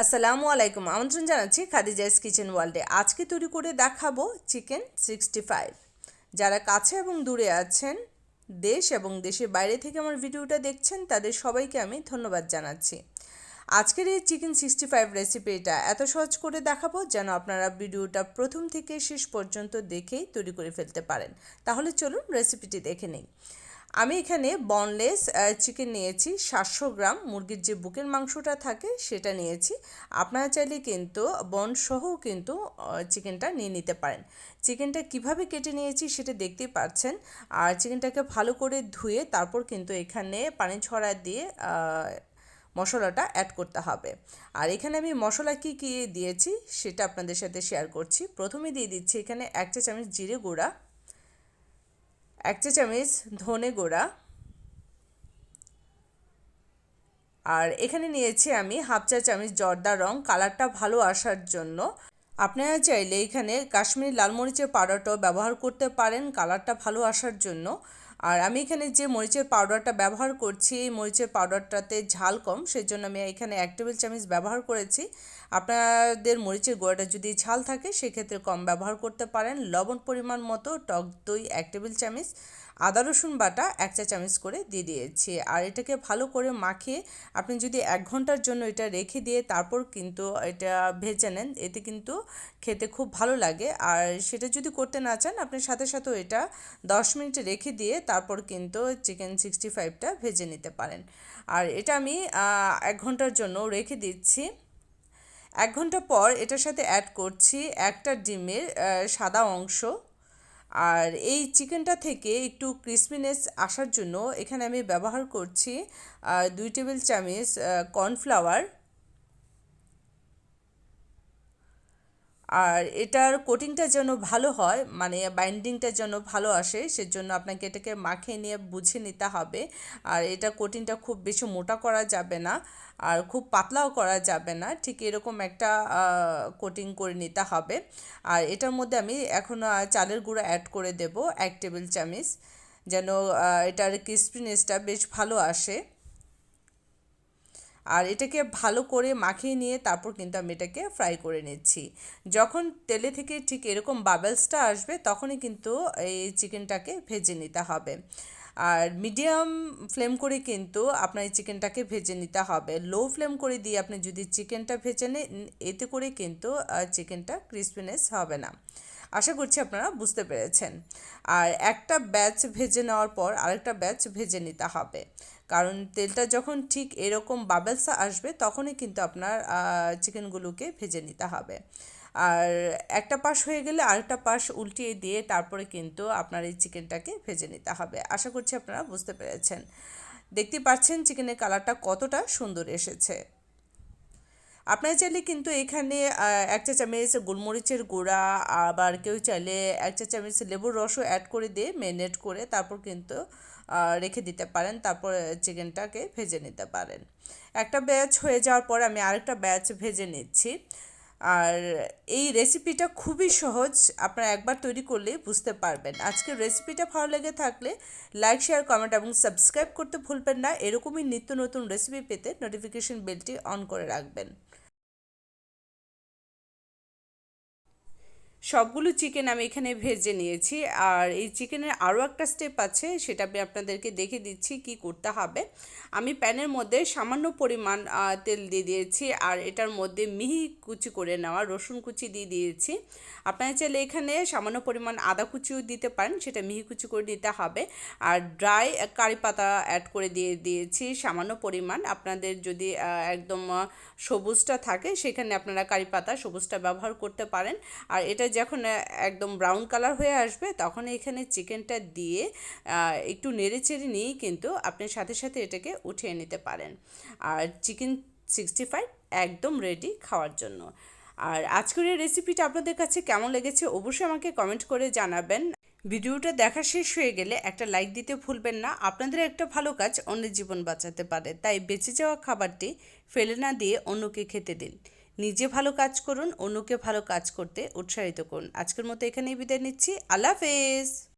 আসসালামু আলাইকুম, আমন্ত্রণ জানাচ্ছি খাদিজাস কিচেন ওয়ার্ল্ডে। আজকে তৈরি করে দেখাবো চিকেন 65। যারা কাছে এবং দূরে আছেন, দেশ এবং দেশের বাইরে থেকে আমার ভিডিওটা দেখছেন, তাদের সবাইকে আমি ধন্যবাদ জানাচ্ছি। আজকের এই চিকেন 65 রেসিপিটা এত সহজ করে দেখাবো যেন আপনারা ভিডিওটা প্রথম থেকে শেষ পর্যন্ত দেখেই তৈরি করে ফেলতে পারেন। তাহলে চলুন রেসিপিটি দেখে নিই। আমি এখানে বনলেস চিকেন নিয়েছি 700 গ্রাম। মুরগির যে বুকের মাংসটা থাকে সেটা নিয়েছি। আপনারা চাইলে কিন্তু বনসহ কিন্তু চিকেনটা নিয়ে নিতে পারেন। চিকেনটা কিভাবে কেটে নিয়েছি সেটা দেখতেই পাচ্ছেন। আর চিকেনটাকে ভালো করে ধুয়ে তারপর কিন্তু এখানে পানি ছড়া দিয়ে মশলাটা অ্যাড করতে হবে। আর এখানে আমি মশলা কি কি দিয়েছি সেটা আপনাদের সাথে শেয়ার করছি। প্রথমে দিয়ে দিচ্ছি এখানে 1 চা চামচ জিরে গুঁড়া, 1 চা চামচ ধনে গুঁড়া, আর এখানে নিয়েছি আমি হাফ চা চামচ জর্দা রং কালারটা ভালো আসার জন্য। আপনারা চাইলে এখানে কাশ্মীরি লাল মরিচের পাউডারটাও ব্যবহার করতে পারেন কালারটা ভালো আসার জন্য। আর আমি এখানে যে মরিচের পাউডারটা ব্যবহার করছি, এই মরিচের পাউডারটাতে ঝাল কম, সেজন্য আমি এখানে 1 টেবিল চামচ ব্যবহার করেছি। আপনাদের মরিচের গুঁড়াটা যদি ঝাল থাকে সেক্ষেত্রে কম ব্যবহার করতে পারেন। লবণ পরিমাণ মতো, টক দই 1 টেবিল চামচ, আদা রসুন বাটা 1 চা চামচ করে দিয়ে দিয়েছি। আর এটাকে ভালো করে মাখিয়ে আপনি যদি 1 ঘন্টার জন্য এটা রেখে দিয়ে তারপর কিন্তু এটা ভেজে নেন, এতে কিন্তু খেতে খুব ভালো লাগে। আর সেটা যদি করতে না চান, আপনি সাথে সাথেও এটা 10 মিনিট রেখে দিয়ে তারপর কিন্তু চিকেন 65টা ভেজে নিতে পারেন। আর এটা আমি 1 ঘন্টার জন্য রেখে দিচ্ছি। 1 ঘন্টা পর এটার সাথে অ্যাড করছি একটা ডিমের সাদা অংশ। আর এই চিকেনটা থেকে একটু ক্রিসপিনেস আসার জন্য এখানে আমি ব্যবহার করছি 2 টেবিল চামচ কর্নফ্লাওয়ার। আর এটার কোটিংটা যেন ভালো হয়, মানে বাইন্ডিংটা যেন ভালো আসে, সেজন্য আপনাকে এটাকে মাখিয়ে নিয়ে বুঝে নিতে হবে। আর এটা কোটিংটা খুব বেশি মোটা করা যাবে না, আর খুব পাতলাও করা যাবে না, ঠিক এরকম একটা কোটিং করে নিতে হবে। আর এটার মধ্যে আমি এখন চালের গুঁড়া অ্যাড করে দেব 1 টেবিল চামচ, যেন এটার ক্রিসপিনেসটা বেশ ভালো আসে। আর এটাকে ভালো করে মাখিয়ে নিয়ে তারপর কিন্তু আমি এটাকে ফ্রাই করে নিচ্ছি। যখন তেলে থেকে ঠিক এরকম বাবলসটা আসবে তখনই কিন্তু এই চিকেনটাকে ভেজে নিতে হবে। আর মিডিয়াম ফ্লেম করে কিন্তু আপনার এই চিকেনটাকে ভেজে নিতে হবে। লো ফ্লেম করে দিয়ে আপনি যদি চিকেনটা ভেজে নেন, এতে করে কিন্তু চিকেনটা ক্রিসপিনেস হবে না। আশা করছি আপনারা বুঝতে পেরেছেন। আর একটা ব্যাচ ভেজে নেওয়ার পর আরেকটা ব্যাচ ভেজে নিতে হবে, কারণ তেলটা যখন ঠিক এরকম বাবলস আসবে তখনই কিন্তু আপনার চিকেনগুলোকে ভেজে নিতে হবে। আর একটা পাশ হয়ে গেলে আরেকটা পাশ উল্টিয়ে দিয়ে তারপরে কিন্তু আপনার এই চিকেনটাকে ভেজে নিতে হবে। আশা করছি আপনারা বুঝতে পেরেছেন। দেখতে পাচ্ছেন চিকেনের কালারটা কতটা সুন্দর এসেছে। আপনারা চাইলে কিন্তু এখানে 1 চা চামচ গোলমরিচের গুঁড়া, আবার কেউ চাইলে 1 চা চামচ লেবুর রসও অ্যাড করে দিয়ে ম্যারিনেট করে তারপর কিন্তু রেখে দিতে পারেন, তারপর চিকেনটাকে ভেজে নিতে পারেন। একটা ব্যাচ হয়ে যাওয়ার পর আমি আরেকটা ব্যাচ ভেজে নিচ্ছি। আর এই রেসিপিটা খুবই সহজ, আপনারা একবার তৈরি করলেই বুঝতে পারবেন। আজকের রেসিপিটা ভালো লেগে থাকলে লাইক, শেয়ার, কমেন্ট এবং সাবস্ক্রাইব করতে ভুলবেন না। এরকমই নিত্য নতুন রেসিপি পেতে নোটিফিকেশন বেলটি অন করে রাখবেন। সবগুলো চিকেন আমি এখানে ভেজে নিয়েছি। আর এই চিকেনের আরও একটা স্টেপ আছে, সেটা আমি আপনাদেরকে দেখে দিচ্ছি কি করতে হবে। আমি প্যানের মধ্যে সামান্য পরিমাণ তেল দিয়ে দিয়েছি, আর এটার মধ্যে মিহি কুচি করে নেওয়া রসুন কুচি দিয়ে দিয়েছি। আপনারা চাইলে এখানে সামান্য পরিমাণ আদা কুচিও দিতে পারেন, সেটা মিহি কুচি করে দিতে হবে। আর ড্রাই কারি পাতা অ্যাড করে দিয়েছি সামান্য পরিমাণ। আপনাদের যদি একদম সবুজটা থাকে সেখানে আপনারা কারি পাতা সবুজটা ব্যবহার করতে পারেন। আর এটা যখন একদম ব্রাউন কালার হয়ে আসবে তখন এখানে চিকেনটা দিয়ে একটু নেড়ে চেড়ে নিয়েই কিন্তু আপনি সাথে সাথে এটাকে উঠিয়ে নিতে পারেন। আর চিকেন 65 একদম রেডি খাওয়ার জন্য। আর আজকের এই রেসিপিটা আপনাদের কাছে কেমন লেগেছে অবশ্যই আমাকে কমেন্ট করে জানাবেন। ভিডিওটা দেখা শেষ হয়ে গেলে একটা লাইক দিতে ভুলবেন না। আপনাদের একটা ভালো কাজ অন্যের জীবন বাঁচাতে পারে, তাই বেঁচে যাওয়া খাবারটি ফেলে না দিয়ে অন্যকে খেতে দিন। নিজে ভালো কাজ করুন, অন্যকে ভালো কাজ করতে উৎসাহিত করুন। আজকের মতো এখানেই বিদায় নিচ্ছি। আল্লাহ হাফেজ।